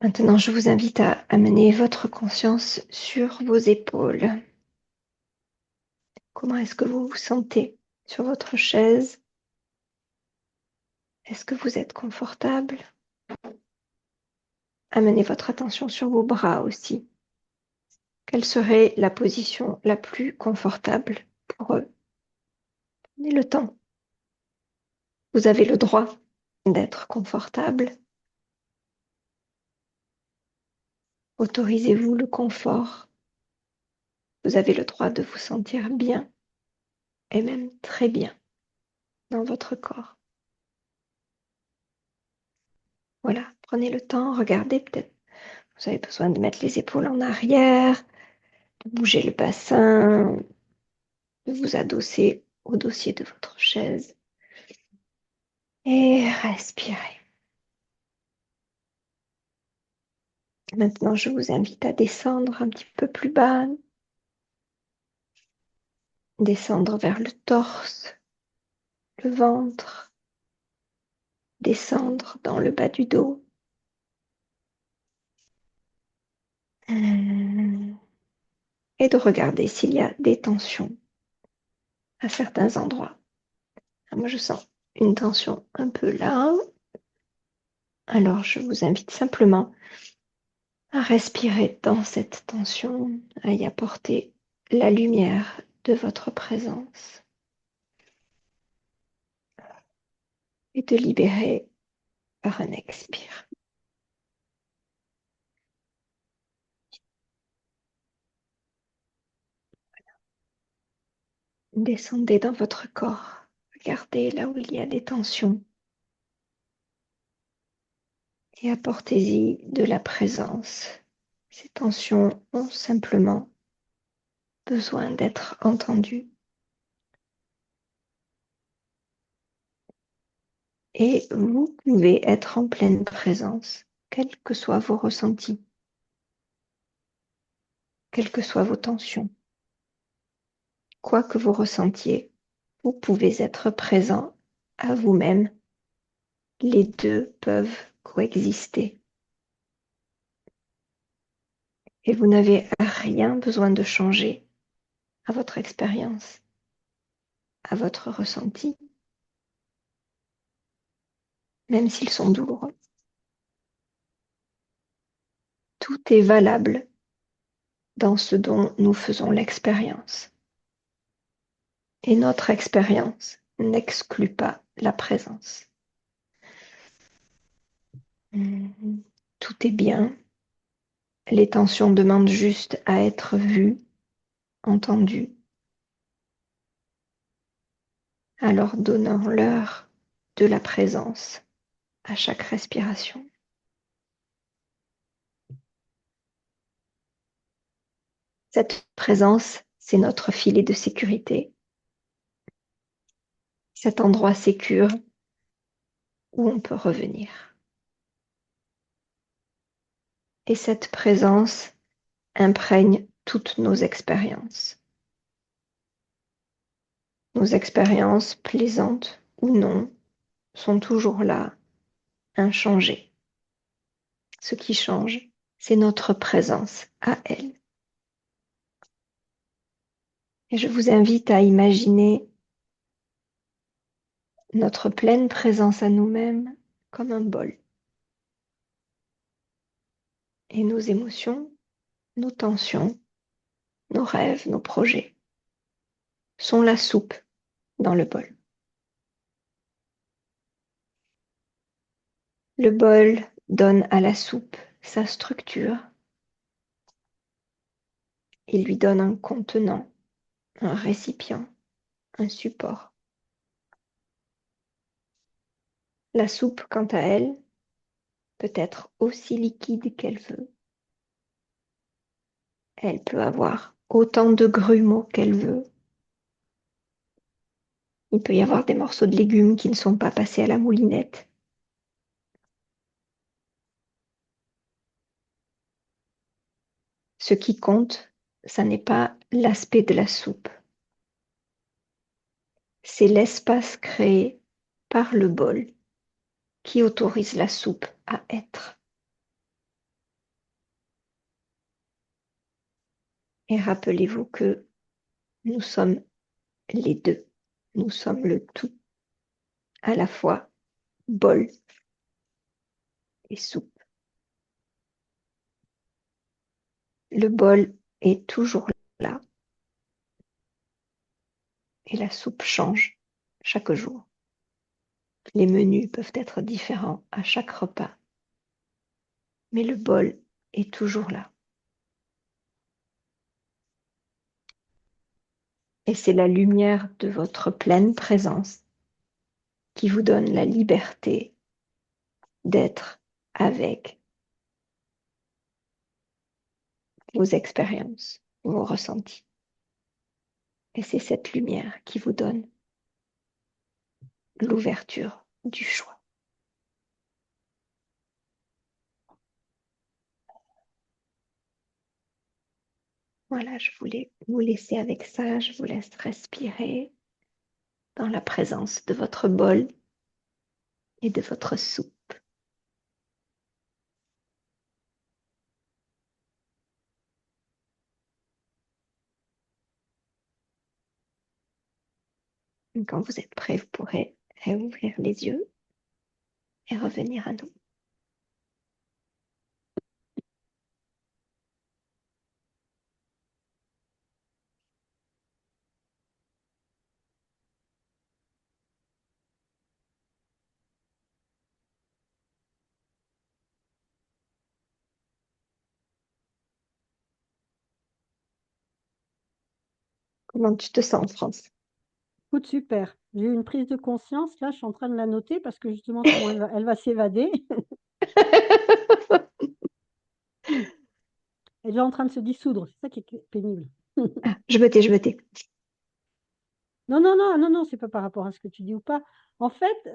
Maintenant, je vous invite à amener votre conscience sur vos épaules. Comment est-ce que vous vous sentez sur votre chaise? Est-ce que vous êtes confortable? Amenez votre attention sur vos bras aussi. Quelle serait la position la plus confortable pour eux? Prenez le temps. Vous avez le droit d'être confortable. Autorisez-vous le confort. Vous avez le droit de vous sentir bien et même très bien dans votre corps. Voilà, prenez le temps, regardez peut-être. Vous avez besoin de mettre les épaules en arrière, de bouger le bassin, de vous adosser au dossier de votre chaise et respirez. Maintenant, je vous invite à descendre un petit peu plus bas, descendre vers le torse, le ventre, descendre dans le bas du dos. Et de regarder s'il y a des tensions à certains endroits. Moi, je sens une tension un peu là. Alors, je vous invite simplement à respirer dans cette tension, à y apporter la lumière de votre présence et de libérer par un expire. Descendez dans votre corps. Regardez là où il y a des tensions et apportez-y de la présence. Ces tensions ont simplement besoin d'être entendues. Et vous pouvez être en pleine présence, quels que soient vos ressentis, quelles que soient vos tensions. Quoi que vous ressentiez, vous pouvez être présent à vous-même. Les deux peuvent coexister. Et vous n'avez rien besoin de changer à votre expérience, à votre ressenti, même s'ils sont douloureux. Tout est valable dans ce dont nous faisons l'expérience. Et notre expérience n'exclut pas la présence. Tout est bien. Les tensions demandent juste à être vues, entendues. Alors donnons-leur de la présence à chaque respiration. Cette présence, c'est notre filet de sécurité. Cet endroit sécure où on peut revenir. Et cette présence imprègne toutes nos expériences. Nos expériences, plaisantes ou non, sont toujours là, inchangées. Ce qui change, c'est notre présence à elles. Et je vous invite à imaginer notre pleine présence à nous-mêmes comme un bol. Et nos émotions, nos tensions nos rêves, nos projets sont la soupe dans le bol. Le bol donne à la soupe sa structure. Il lui donne un contenant, un récipient, un support. La soupe, quant à elle, peut être aussi liquide qu'elle veut. Elle peut avoir autant de grumeaux qu'elle veut. Il peut y avoir des morceaux de légumes qui ne sont pas passés à la moulinette. Ce qui compte, ça n'est pas l'aspect de la soupe, c'est l'espace créé par le bol qui autorise la soupe à être. Et rappelez-vous que nous sommes les deux. Nous sommes le tout, à la fois bol et soupe. Le bol est toujours là et la soupe change chaque jour. Les menus peuvent être différents à chaque repas, mais le bol est toujours là. Et c'est la lumière de votre pleine présence qui vous donne la liberté d'être avec vos expériences, vos ressentis. Et c'est cette lumière qui vous donne l'ouverture du choix. Voilà, je voulais vous laisser avec ça. Je vous laisse respirer dans la présence de votre bol et de votre soupe. Quand vous êtes prêt, vous pourrez réouvrir les yeux et revenir à nous. Comment tu te sens, France? Écoute, super. J'ai eu une prise de conscience. Là, je suis en train de la noter parce que justement, sinon, elle va s'évader. Elle est en train de se dissoudre. C'est ça qui est pénible. Je me tais. Non, non, non, non, non, c'est pas par rapport à ce que tu dis ou pas. En fait,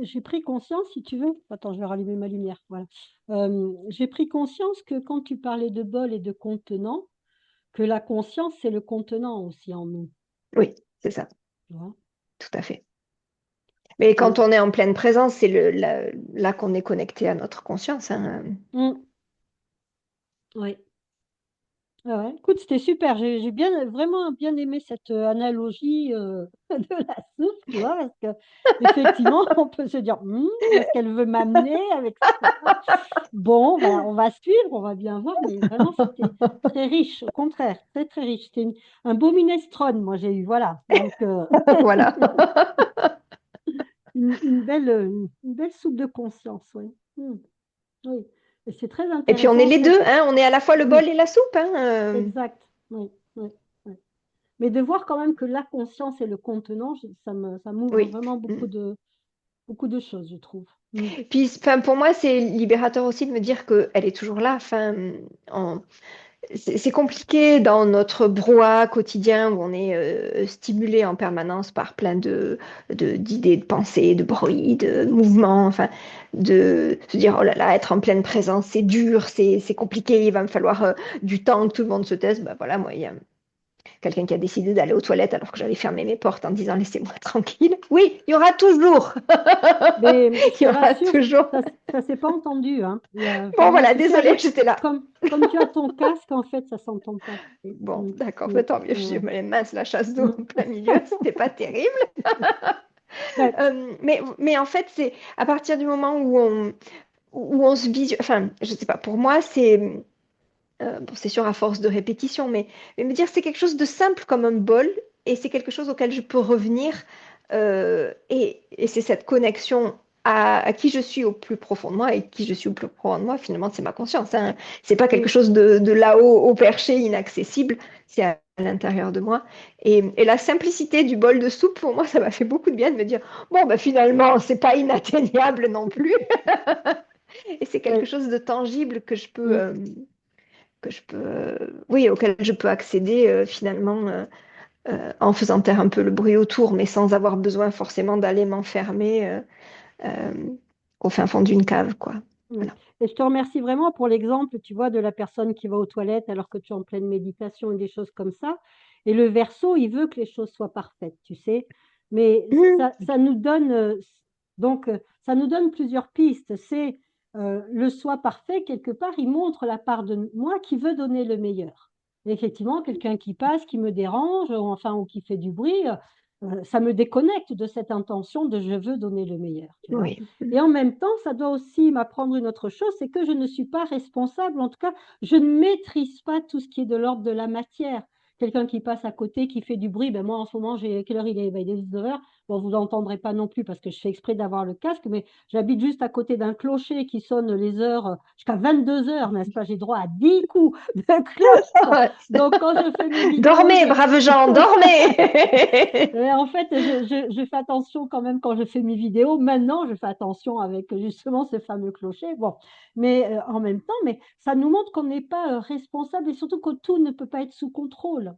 j'ai pris conscience, si tu veux. Attends, je vais rallumer ma lumière. Voilà. J'ai pris conscience que quand tu parlais de bol et de contenant, que la conscience, c'est le contenant aussi en nous. Oui, c'est ça, Tu vois. tout à fait. Mais quand Et, on est en pleine présence, c'est là qu'on est connecté à notre conscience, hein. oui. Ah ouais. Écoute, c'était super. J'ai vraiment bien aimé cette analogie de la soupe, tu vois, parce que effectivement, on peut se dire, où est-ce qu'elle veut m'amener avec ça? Bon, on va suivre, on va bien voir, mais vraiment, c'était très riche, au contraire, très, très riche. C'était un beau minestrone, moi, j'ai eu, voilà. Donc, Voilà. une belle soupe de conscience, oui. Oui. Et c'est très Et puis on est intéressant, les deux, hein, on est à la fois le bol oui, et la soupe, hein. exact, oui, oui, oui. Mais de voir quand même que la conscience et le contenant, ça m'ouvre Oui. vraiment Mm. beaucoup de choses, je trouve. Mm. Puis, enfin, pour moi, c'est libérateur aussi de me dire qu'elle est toujours là. Enfin, en- c'est compliqué dans notre brouhaha quotidien où on est stimulé en permanence par plein d'idées, de pensées, de bruits, de mouvements. Enfin, de se dire, oh là là, être en pleine présence, c'est dur, c'est compliqué, il va me falloir du temps que tout le monde se taise. Ben voilà, moi, il y a quelqu'un qui a décidé d'aller aux toilettes alors que j'avais fermé mes portes en disant laissez-moi tranquille. Oui, il y aura toujours. Mais je Il te y aura rassure, toujours. ça s'est pas entendu, hein. Bon, Vraiment, voilà, tu sais, désolée, j'étais là. comme tu as ton casque, en fait, ça s'entend pas. Bon, d'accord, Mm, tant mieux. Je dis, ouais. mais mince, la chasse d'eau en Mm. plein milieu, c'était pas terrible. Ben, Mais en fait, c'est à partir du moment où on se visualise, enfin, je sais pas, pour moi, c'est Bon, c'est sûr à force de répétition, mais me dire c'est quelque chose de simple comme un bol et c'est quelque chose auquel je peux revenir et c'est cette connexion à qui je suis au plus profond de moi et qui je suis au plus profond de moi, finalement, c'est ma conscience, hein. C'est pas quelque Oui, chose de là-haut, au perché, inaccessible, c'est à l'intérieur de moi. Et la simplicité du bol de soupe, pour moi, ça m'a fait beaucoup de bien de me dire, bon, ben, finalement, c'est pas inatteignable non plus. Et c'est quelque oui. chose de tangible Mm. que je peux, oui, auquel je peux accéder finalement en faisant taire un peu le bruit autour, mais sans avoir besoin forcément d'aller m'enfermer euh, au fin fond d'une cave, quoi. Mm. Voilà. Et je te remercie vraiment pour l'exemple, tu vois, de la personne qui va aux toilettes alors que tu es en pleine méditation et des choses comme ça. Et le verso, il veut que les choses soient parfaites, tu sais. Mais Mhm. ça nous donne ça nous donne plusieurs pistes. C'est le soi parfait, quelque part, il montre la part de moi qui veut donner le meilleur. Et effectivement, quelqu'un qui passe, qui me dérange, ou enfin, ou qui fait du bruit, ça me déconnecte de cette intention de je veux donner le meilleur, tu vois. Oui. Et en même temps, ça doit aussi m'apprendre une autre chose, c'est que je ne suis pas responsable, en tout cas, je ne maîtrise pas tout ce qui est de l'ordre de la matière. Quelqu'un qui passe à côté, qui fait du bruit, ben moi en ce moment, quelle heure il est? Ben, il est 19h. Bon, vous n'entendrez pas non plus parce que je fais exprès d'avoir le casque, mais j'habite juste à côté d'un clocher qui sonne les heures jusqu'à 22 heures, n'est-ce pas? J'ai droit à 10 coups de cloche. Donc quand je fais mes vidéos, Dormez, braves gens, dormez. En fait, je fais attention quand même quand je fais mes vidéos. Maintenant, je fais attention avec justement ce fameux clocher. Bon, mais en même temps, mais ça nous montre qu'on n'est pas responsable et surtout que tout ne peut pas être sous contrôle.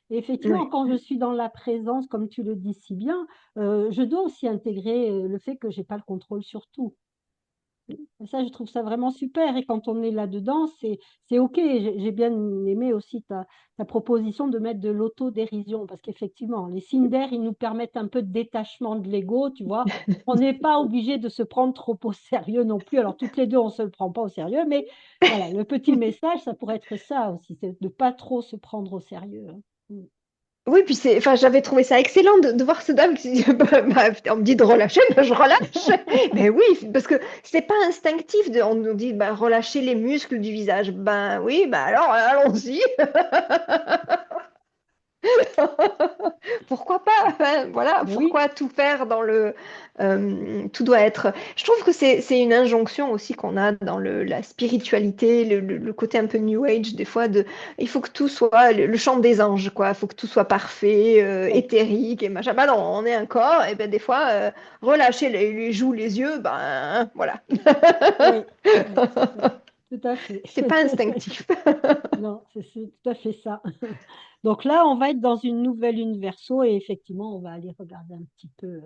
Et effectivement, Oui. quand je suis dans la présence, comme tu le dis si bien, je dois aussi intégrer le fait que j'ai pas le contrôle sur tout. Et ça, je trouve ça vraiment super. Et quand on est là-dedans, c'est OK. J'ai bien aimé aussi ta proposition de mettre de l'autodérision, parce qu'effectivement, les signes d'air, ils nous permettent un peu de détachement de l'ego, tu vois. On n'est pas obligé de se prendre trop au sérieux non plus. Alors, toutes les deux, on ne se le prend pas au sérieux, mais voilà, le petit message, ça pourrait être ça aussi, c'est de ne pas trop se prendre au sérieux, hein. Mm. Oui, puis enfin, j'avais trouvé ça excellent de voir ce dame qui dit, on me dit de relâcher, ben, je relâche. Mais oui, parce que c'est pas instinctif. On nous dit, ben, relâcher les muscles du visage. Ben oui, ben alors, allons-y. Pourquoi pas? Hein, voilà, Mais oui, pourquoi tout faire dans tout doit être. Je trouve que c'est une injonction aussi qu'on a dans la spiritualité, le côté un peu New Age des fois de, il faut que tout soit le chant des anges, quoi. Il faut que tout soit parfait, oui, éthérique et machin. Bah non, on est un corps et ben des fois relâcher les joues, les yeux, ben voilà. oui, oui, tout à fait. C'est pas instinctif. Non, c'est tout à fait ça. Donc là, on va être dans une nouvelle lune verso et effectivement, on va aller regarder un petit peu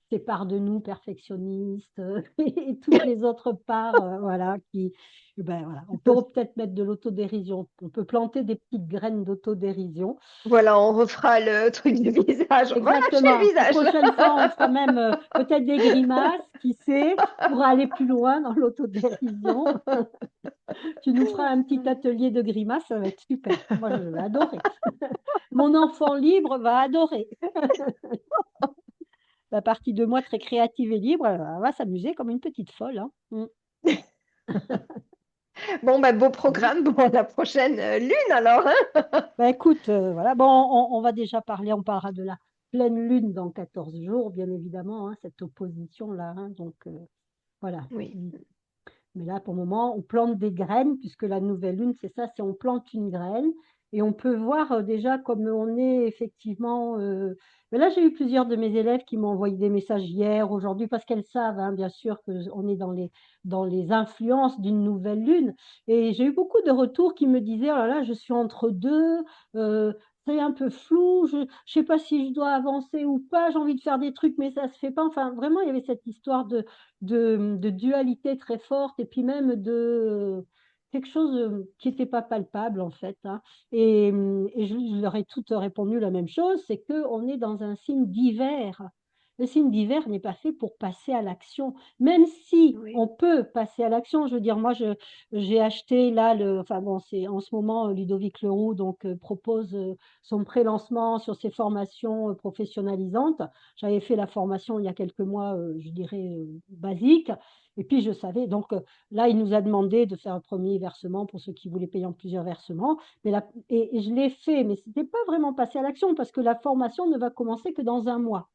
ces parts de nous perfectionnistes et toutes les autres parts, voilà, ben voilà, on peut peut-être mettre de l'autodérision, on peut planter des petites graines d'autodérision. Voilà, on refera le truc du visage. Relâchez Exactement. le La visage. prochaine fois, on fera même peut-être des grimaces, qui sait, pour aller plus loin dans l'autodérision. Tu nous feras un petit atelier de grimaces, ça va être super. Moi, je vais adorer. Mon enfant libre va adorer. La partie de moi très créative et libre, elle va s'amuser comme une petite folle, hein. Mm. Bon, ben, beau Oui. programme pour la prochaine lune alors, hein. Bah, écoute, voilà, bon, on va déjà parler, on parlera de la pleine lune dans 14 jours, bien évidemment, hein, cette opposition-là, hein, donc voilà. Oui. Mm. Mais là, pour le moment, on plante des graines, puisque la nouvelle lune, c'est ça, c'est on plante une graine et on peut voir déjà comme on est effectivement. Mais là, j'ai eu plusieurs de mes élèves qui m'ont envoyé des messages hier, aujourd'hui, parce qu'elles savent, hein, bien sûr, qu'on est dans les influences d'une nouvelle lune. Et j'ai eu beaucoup de retours qui me disaient, oh là là, je suis entre deux, euh, c'est un peu flou, je ne sais pas si je dois avancer ou pas, j'ai envie de faire des trucs, mais ça ne se fait pas. Enfin, vraiment, il y avait cette histoire de dualité très forte et puis même de quelque chose qui n'était pas palpable en fait, hein. Et je leur ai toutes répondu la même chose, c'est qu'on est dans un signe d'hiver. Le signe d'hiver n'est pas fait pour passer à l'action, même si Oui. on peut passer à l'action. Je veux dire, moi, j'ai acheté là, enfin bon, c'est en ce moment, Ludovic Leroux donc, propose son pré-lancement sur ses formations professionnalisantes. J'avais fait la formation il y a quelques mois, je dirais, basique. Et puis, je savais, donc là, il nous a demandé de faire un premier versement pour ceux qui voulaient payer en plusieurs versements. Et je l'ai fait, mais ce n'était pas vraiment passé à l'action parce que la formation ne va commencer que dans un mois.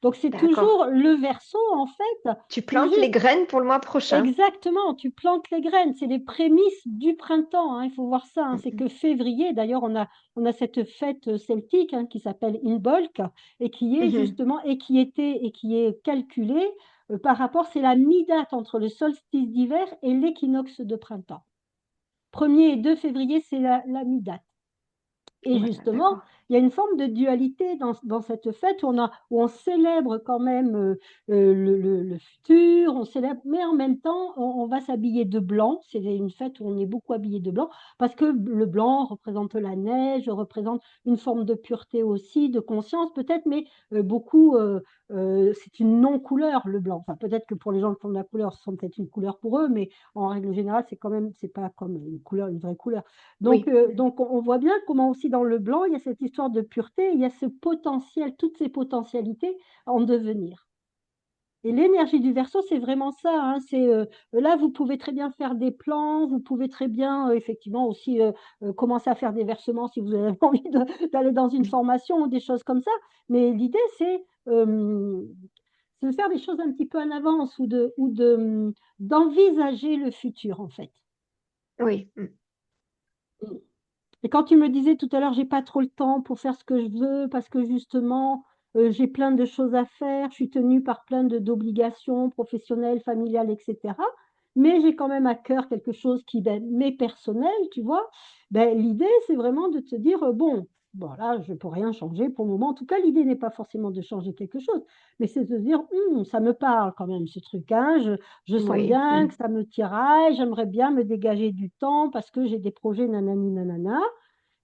Donc, c'est D'accord. toujours le verso, en fait. Tu C'est plantes les juste graines pour le mois prochain. exactement, tu plantes les graines. C'est les prémices du printemps, hein, il faut voir ça, hein. C'est Mhm. que février, d'ailleurs, on a cette fête celtique hein, qui s'appelle Imbolc et qui est Mhm. justement, et qui est calculée par rapport, c'est la mi-date entre le solstice d'hiver et l'équinoxe de printemps. 1er et 2 février, c'est la mi-date. Et Voilà, justement, d'accord. il y a une forme de dualité dans cette fête où on célèbre quand même le futur, on célèbre, mais en même temps, on va s'habiller de blanc. C'est une fête où on est beaucoup habillé de blanc parce que le blanc représente la neige, représente une forme de pureté aussi, de conscience peut-être, mais beaucoup, c'est une non-couleur, le blanc. Enfin, peut-être que pour les gens qui font de la couleur, ce sont peut-être une couleur pour eux, mais en règle générale, c'est quand même, c'est pas comme une couleur, une vraie couleur. Donc, Oui. donc on voit bien comment aussi dans le blanc, il y a cette histoire de pureté, il y a ce potentiel, toutes ces potentialités en devenir. Et l'énergie du Verseau, c'est vraiment ça, hein, là, vous pouvez très bien faire des plans, vous pouvez très bien effectivement aussi commencer à faire des versements si vous avez envie d'aller dans une formation ou des choses comme ça. Mais l'idée, c'est de faire des choses un petit peu en avance d'envisager le futur, en fait. Oui. Et quand tu me disais tout à l'heure, j'ai pas trop le temps pour faire ce que je veux parce que justement, j'ai plein de choses à faire, je suis tenue par plein d'obligations professionnelles, familiales, etc. Mais j'ai quand même à cœur quelque chose qui ben, m'est personnel, tu vois. Ben, l'idée, c'est vraiment de te dire, bon, là, je ne peux rien changer pour le moment. En tout cas, l'idée n'est pas forcément de changer quelque chose, mais c'est de se dire, ça me parle quand même, ce truc, hein. Je sens Oui. bien que ça me tiraille, j'aimerais bien me dégager du temps parce que j'ai des projets nanani nanana.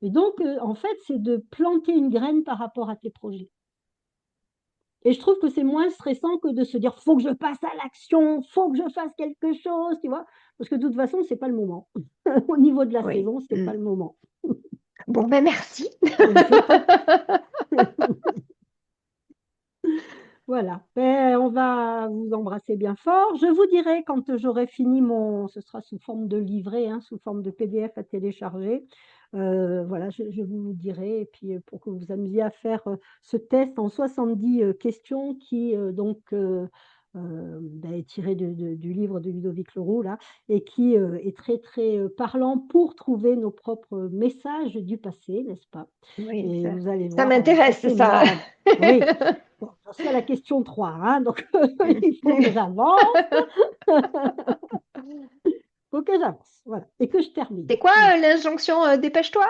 Et donc, en fait, c'est de planter une graine par rapport à tes projets. Et je trouve que c'est moins stressant que de se dire, faut que je passe à l'action, faut que je fasse quelque chose, tu vois. Parce que de toute façon, c'est pas le moment. Au niveau de la Oui. saison, c'est pas le moment. Bon, ben merci. Je t'en Voilà, ben, on va vous embrasser bien fort. Je vous dirai quand j'aurai fini ce sera sous forme de livret, hein, sous forme de PDF à télécharger. Voilà, je vous dirai. Et puis pour que vous vous amusiez à faire ce test en 70 questions qui ben, est tiré du livre de Ludovic Leroux là, et qui est très très parlant pour trouver nos propres messages du passé, n'est-ce pas? Oui, Et vous allez ça voir, ça m'intéresse, c'est ça. merveilleux. Oui. Bon, j'en suis à la question 3, hein, donc il faut que j'avance, il faut que j'avance, voilà, et que je termine. C'est quoi Voilà. l'injonction dépêche-toi?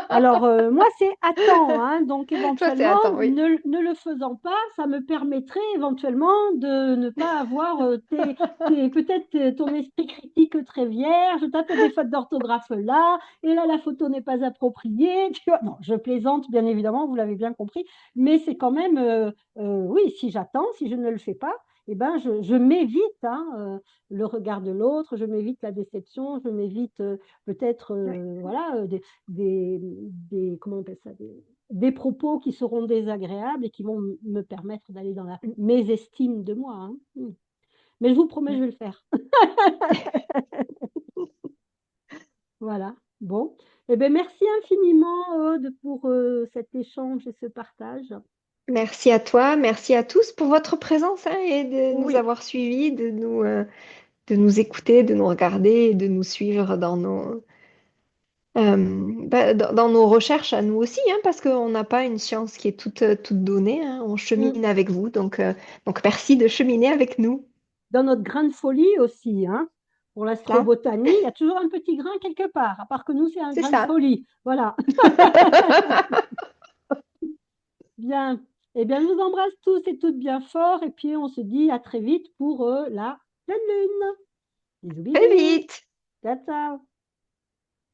Alors, moi, c'est attends, hein, donc Toi, c'est éventuellement, attends, oui. ne le faisant pas, ça me permettrait éventuellement de ne pas avoir peut-être ton esprit critique très vierge, tu as fait des fautes d'orthographe là, et là, la photo n'est pas appropriée, tu vois. Non, je plaisante, bien évidemment, vous l'avez bien compris, mais c'est quand même, oui, si j'attends, si je ne le fais pas, eh ben, je m'évite hein, le regard de l'autre, je m'évite la déception, je m'évite peut-être Oui. voilà, comment on appelle ça, des propos qui seront désagréables et qui vont me permettre d'aller dans la mésestime de moi, hein. Mais je vous promets, je vais le faire. Voilà. Bon. Eh bien, merci infiniment, Aude, pour cet échange et ce partage. Merci à toi, merci à tous pour votre présence hein, et de nous Oui, avoir suivis, de nous écouter, de nous regarder et de nous suivre dans nos recherches à nous aussi, hein, parce qu'on n'a pas une science qui est toute donnée, hein. On mm. chemine avec vous, donc merci de cheminer avec nous. Dans notre grain de folie aussi, hein. Pour Là, l'astrobotanie, il y a toujours un petit grain quelque part, à part que nous, c'est un c'est grain de ça. folie. Voilà. Bien. Eh bien, je vous embrasse tous et toutes bien fort. Et puis, on se dit à très vite pour la pleine lune. Bisous, Très bisous. vite. Ciao, ciao.